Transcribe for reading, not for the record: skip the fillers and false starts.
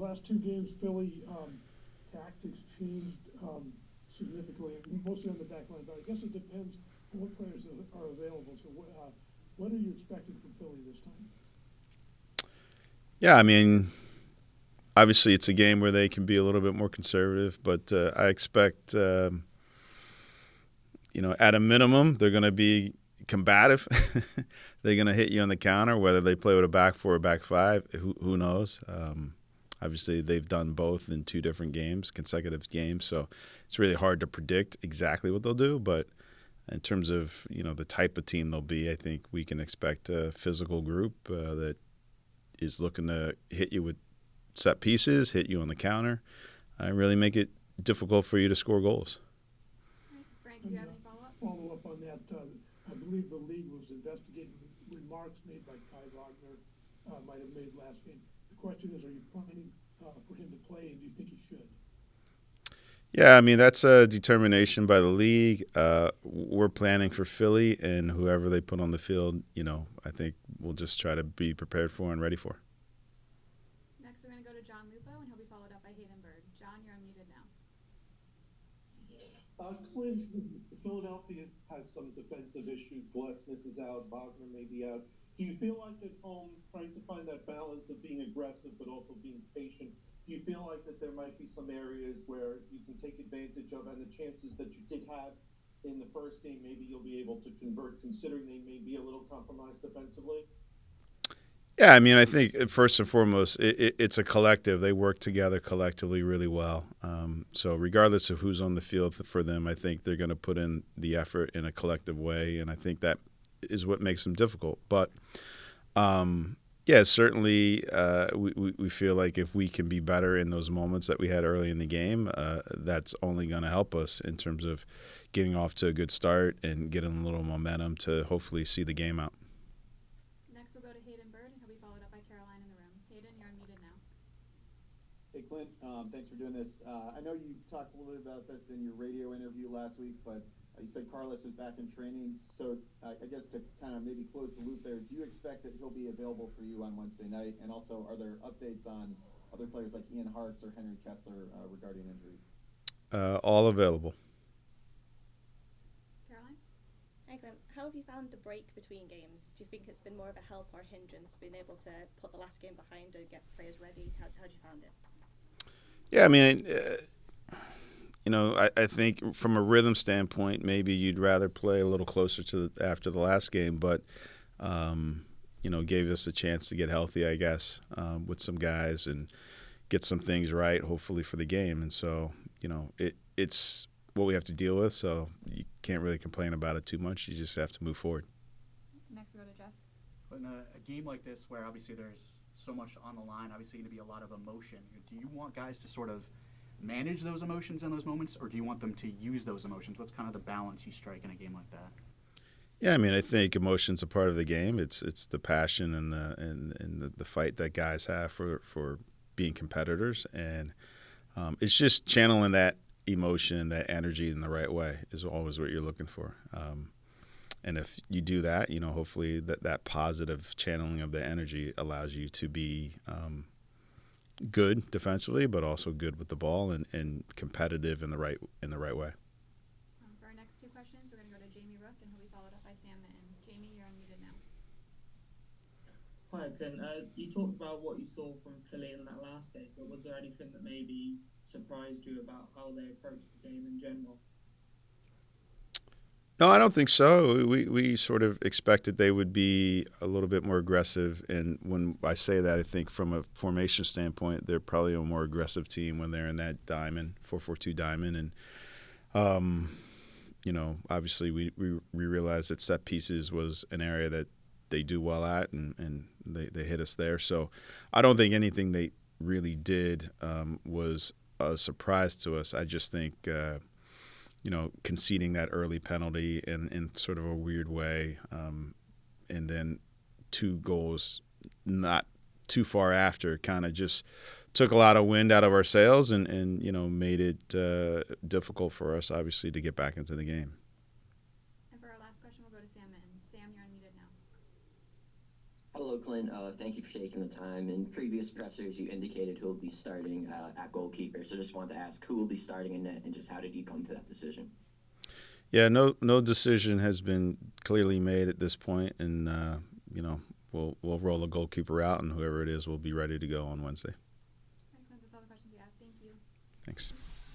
last two games, Philly tactics changed significantly, mostly on the back line. But I guess it depends on what players are available. So, what are you expecting from Philly this time? Yeah, I mean, obviously it's a game where they can be a little bit more conservative, but I expect, at a minimum, they're going to be combative. They're going to hit you on the counter, whether they play with a back four or back five. Who knows? Obviously, they've done both in two different games, consecutive games, so it's really hard to predict exactly what they'll do. But in terms of the type of team they'll be, I think we can expect a physical group that is looking to hit you with set pieces, hit you on the counter, and really make it difficult for you to score goals. Frank, do you have any follow-up? Follow up on that. I believe the league was investigating remarks made by Kai Wagner, might have made last game. The question is, are you planning for him to play, and do you think he should? Yeah, I mean, that's a determination by the league. We're planning for Philly, and whoever they put on the field, I think we'll just try to be prepared for and ready for. Next, we're going to go to John Lupo, and he'll be followed up by Hayden Bird. John, you're unmuted now. Clint, Philadelphia has some defensive issues. Glesnes is out. Wagner may be out. Do you feel like at home, trying to find that balance of being aggressive but also being patient, do you feel like that there might be some areas where you can take advantage of, and the chances that you did have in the first game, maybe you'll be able to convert, considering they may be a little compromised defensively? Yeah, I mean, I think first and foremost, it's a collective. They work together collectively really well. So regardless of who's on the field for them, I think they're going to put in the effort in a collective way, and I think that is what makes them difficult. But yeah, certainly we feel like if we can be better in those moments that we had early in the game, that's only going to help us in terms of getting off to a good start and getting a little momentum to hopefully see the game out. Next, we'll go to Hayden Bird, and he'll be followed up by Caroline in the room. Hayden, you're unmuted now. Hey, Clint, thanks for doing this. I know you talked a little bit about this in your radio interview last week, but you said Carlos is back in training. So I guess to kind of maybe close the loop there, do you expect that he'll be available for you on Wednesday night? And also, are there updates on other players like Ian Hartz or Henry Kessler regarding injuries? All available. Caroline? Hi, Clint. How have you found the break between games? Do you think it's been more of a help or a hindrance, being able to put the last game behind and get players ready? How have you found it? Yeah, I mean, I think from a rhythm standpoint, maybe you'd rather play a little closer to after the last game, but gave us a chance to get healthy, I guess, with some guys and get some things right, hopefully for the game. And so, it's what we have to deal with. So you can't really complain about it too much. You just have to move forward. Next, we'll go to Jeff. In a game like this, where obviously there's so much on the line, obviously going to be a lot of emotion. Do you want guys to sort of manage those emotions in those moments, or do you want them to use those emotions? What's kind of the balance you strike in a game like that? Yeah, I mean, I think emotion's a part of the game. It's the passion and the fight that guys have for being competitors, and it's just channeling that emotion, that energy in the right way is always what you're looking for. And if you do that, hopefully that positive channeling of the energy allows you to be good defensively, but also good with the ball and competitive in the right way. For our next two questions, we're going to go to Jamie Rook, and he'll be followed up by Sam Mitten. Jamie, you're unmuted now. Hi, Clint. You talked about what you saw from Philly in that last game, but was there anything that maybe surprised you about how they approached the game in general? No, I don't think so. We sort of expected they would be a little bit more aggressive. And when I say that, I think from a formation standpoint, they're probably a more aggressive team when they're in that diamond, 4-4-2 diamond. And, obviously we realized that set pieces was an area that they do well at, and they hit us there. So I don't think anything they really did was a surprise to us. I just think conceding that early penalty in sort of a weird way, and then two goals not too far after kind of just took a lot of wind out of our sails and made it difficult for us, obviously, to get back into the game. And for our last question, we'll go to Sam Mitten. Sam, you're unmuted now. Hello, Clint, thank you for taking the time. In previous pressers, you indicated who will be starting at goalkeeper. So just wanted to ask who will be starting in net and just how did you come to that decision? Yeah, no decision has been clearly made at this point, and we'll roll a goalkeeper out, and whoever it is will be ready to go on Wednesday. All right, Clint, that's all the questions we have. Thank you. Thanks.